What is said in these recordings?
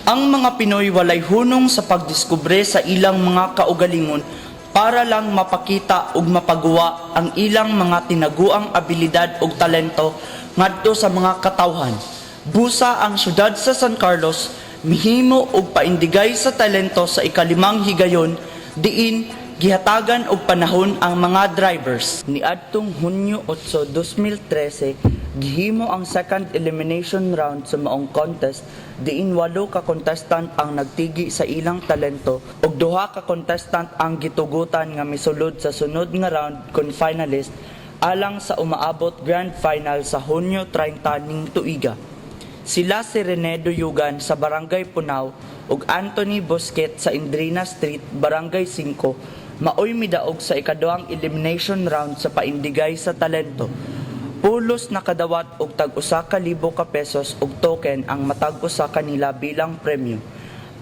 Ang mga Pinoy walay hunong sa pagdiskubre sa ilang mga kaugalingon para lang mapakita ug mapaguwa ang ilang mga tinaguang abilidad ug talento ngadto sa mga katawhan. Busa ang syudad sa San Carlos mihimo og paindigay sa talento sa ikalimang higayon diin gihatagan og panahon ang mga drivers. Niadtong Hunyo 8, 2013, gihimo ang second elimination round sa maong contest diin 8 ka contestant ang nagtigi sa ilang talento ug 2 ka contestant ang gitugutan nga misulod sa sunod nga round kon finalist alang sa umaabot grand final sa Hunyo 30 ning tuiga. Sila si Rene Duyugan sa Barangay Punaw ug Anthony Bosquet sa Indrina Street, Barangay 5, maoy midaog sa ikaduhang elimination round sa paindigay sa talento. Pulos nakadawat og tag-1,000 ka pesos og token ang matag-usa kanila bilang premyo.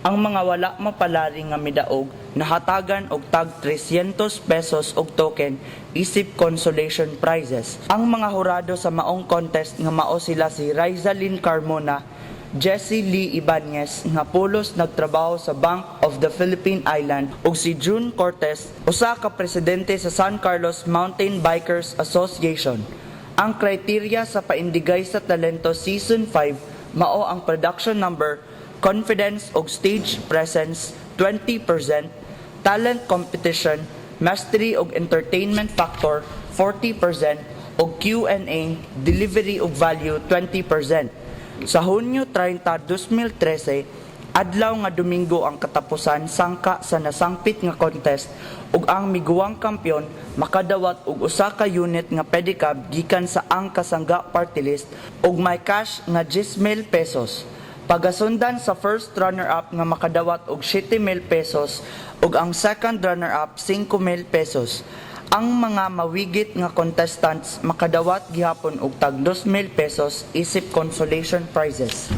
Ang mga wala mapalari nga midaog nahatagan og tag 300 pesos og token isip consolation prizes. Ang mga hurado sa maong contest nga mao sila si Rizalyn Carmona, Jessie Lee Ibanez nga pulos nagtrabaho sa Bank of the Philippine Island ug si June Cortez, usa ka presidente sa San Carlos Mountain Bikers Association. Ang kriteria sa paindigay sa talento season 5 mao ang production number, confidence ug stage presence 20%, talent competition, mastery ug entertainment factor 40% ug Q&A, delivery ug value 20%. Sa Hunyo 30, 2013, adlaw nga Domingo ang katapusan sangka sa nasangpit nga contest ug ang miguwang kampyon makadawat og 1 ka unit nga pedicab gikan sa ang kasangga party list ug may cash nga 10,000 pesos. Pagasundan sa first runner-up nga makadawat og 7,000 pesos ug ang second runner-up 5,000 pesos. Ang mga mawigit nga contestants makadawat gihapon og tag 2,000 pesos isip consolation prizes.